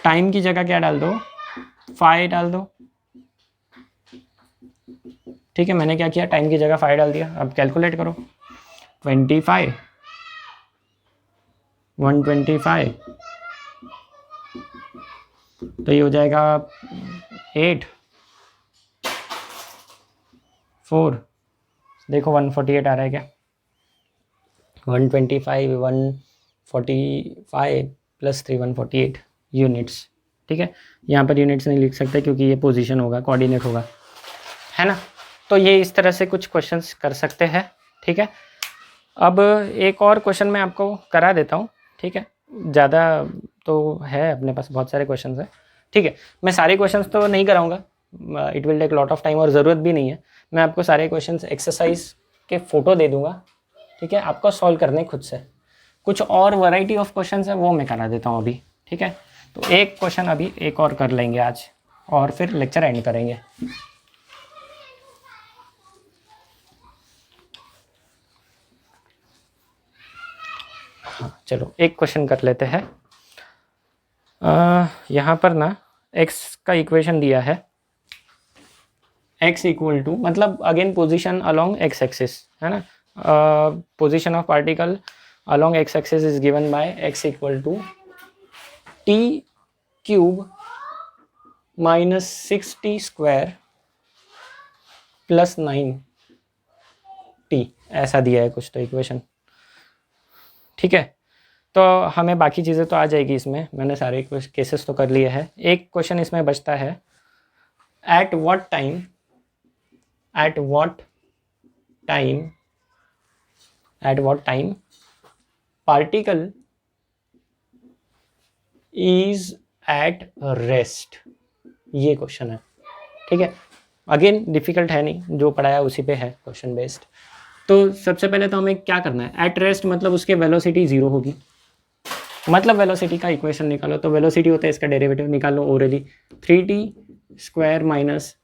टाइम की जगह क्या डाल दो, 5 डाल दो। ठीक है, मैंने क्या किया, टाइम की जगह 5 डाल दिया। अब कैलकुलेट करो, 25 125, तो ये हो जाएगा 8 4, देखो 148 आ रहा है क्या, 125 145 प्लस 3 148 यूनिट्स। ठीक है, यहाँ पर यूनिट्स नहीं लिख सकते क्योंकि ये पोजीशन होगा, कोऑर्डिनेट होगा, है ना। तो ये इस तरह से कुछ क्वेश्चंस कर सकते हैं। ठीक है, अब एक और क्वेश्चन मैं आपको करा देता हूँ। ठीक है, ज़्यादा तो है अपने पास, बहुत सारे क्वेश्चंस हैं। ठीक है, मैं सारे क्वेश्चंस तो नहीं कराऊंगा, it will take lot of time और ज़रूरत भी नहीं है। मैं आपको सारे क्वेश्चंस एक्सरसाइज के फ़ोटो दे दूंगा। ठीक है, आपको सॉल्व करने खुद से। कुछ और वैरायटी ऑफ क्वेश्चंस है वो मैं करा देता हूँ अभी। ठीक है, तो एक क्वेश्चन अभी एक और कर लेंगे आज, और फिर लेक्चर एंड करेंगे। हाँ चलो, एक क्वेश्चन कर लेते हैं। यहाँ पर ना x का इक्वेशन दिया है, x इक्वल टू, मतलब again position along x axis, है ना। Position of particle along x axis is given by x equal to t cube minus 6t square plus 9t, ऐसा दिया है कुछ तो इक्वेशन। ठीक है, तो हमें बाकी चीज़ें तो आ जाएगी इसमें, मैंने सारे केसेस तो कर लिए हैं। एक क्वेश्चन इसमें बचता है, at what time particle is at rest, ये क्वेश्चन है। ठीक है, अगेन डिफिकल्ट है नहीं, जो पढ़ाया उसी पे है क्वेश्चन बेस्ड। तो सबसे पहले तो हमें क्या करना है, एट रेस्ट मतलब उसके वेलोसिटी 0 होगी, मतलब वेलोसिटी का इक्वेशन निकालो। तो वेलोसिटी होता है इसका डेरिवेटिव निकाल लो orally, 3t square minus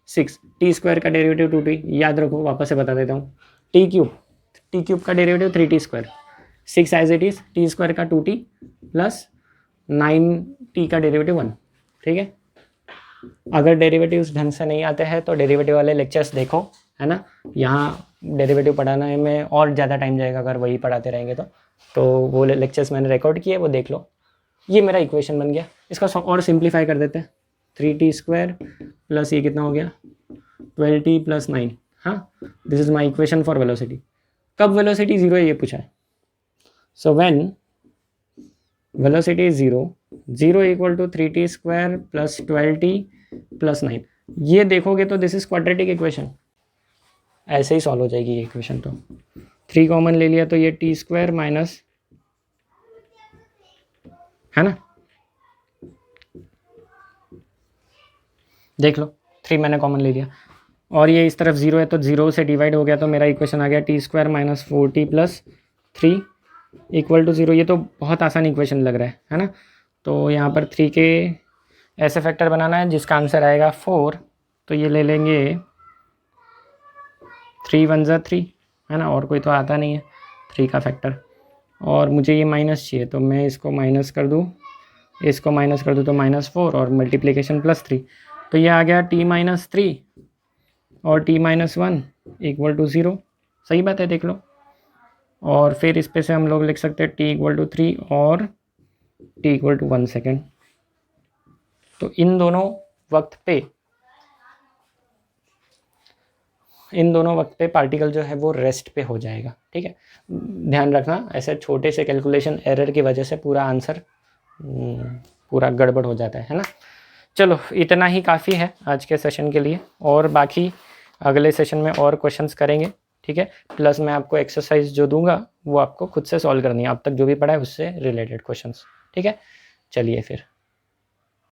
6, T square का डेरिवेटिव 2t, याद रखो, वापस से बता देता हूँ, टी क्यूब का derivative 3t square, 6 as it is, T square का 2t प्लस 9t का डेरिवेटिव 1। ठीक है, अगर डेरिवेटिव्स ढंग से नहीं आते हैं तो डेरिवेटिव वाले लेक्चर्स देखो, है ना। यहाँ डेरिवेटिव पढ़ाने में और ज़्यादा टाइम जाएगा अगर वही पढ़ाते रहेंगे तो वो लेक्चर्स मैंने रिकॉर्ड किए, वो देख लो। ये मेरा इक्वेशन बन गया, इसका और सिंप्लीफाई कर देते हैं, 3t स्क्वायर प्लस ये कितना हो गया 12t प्लस 9। हाँ, this is my equation for velocity. कब वेलोसिटी 0 है ये पूछा है, so when velocity is 0 equal to 3t square plus 12t plus 9। ये देखोगे तो दिस इज क्वाड्रेटिक इक्वेशन, ऐसे ही सॉल्व हो जाएगी ये इक्वेशन। तो 3 कॉमन ले लिया तो ये t स्क्वायर माइनस, है ना, देख लो 3 मैंने कॉमन ले लिया, और ये इस तरफ 0 है तो 0 से डिवाइड हो गया, तो मेरा इक्वेशन आ गया t square minus 4t plus 3 equal to 0। ये तो बहुत आसान इक्वेशन लग रहा है ना। तो यहाँ पर 3 के ऐसे फैक्टर बनाना है जिसका आंसर आएगा 4, तो ये ले लेंगे 3 1 ज़ा 3, है ना, और कोई तो आता नहीं है 3 का फैक्टर। और मुझे ये माइनस चाहिए, तो मैं इसको माइनस कर दूँ, इसको माइनस कर दूँ तो -4 और मल्टीप्लिकेशन +3, तो ये आ गया t-3 और t-1 इक्वल टू 0। सही बात है, देख लो। और फिर इस पे से हम लोग लिख सकते हैं t इक्वल टू 3 और t इक्वल टू 1 सेकेंड। तो इन दोनों वक्त पे पार्टिकल जो है वो रेस्ट पे हो जाएगा। ठीक है, ध्यान रखना, ऐसे छोटे से कैलकुलेशन एरर की वजह से पूरा आंसर पूरा गड़बड़ हो जाता है ना। चलो, इतना ही काफ़ी है आज के सेशन के लिए, और बाकी अगले सेशन में और क्वेश्चंस करेंगे। ठीक है, प्लस मैं आपको एक्सरसाइज जो दूंगा वो आपको खुद से सॉल्व करनी है, अब तक जो भी पढ़ा है उससे रिलेटेड क्वेश्चंस। ठीक है, चलिए फिर।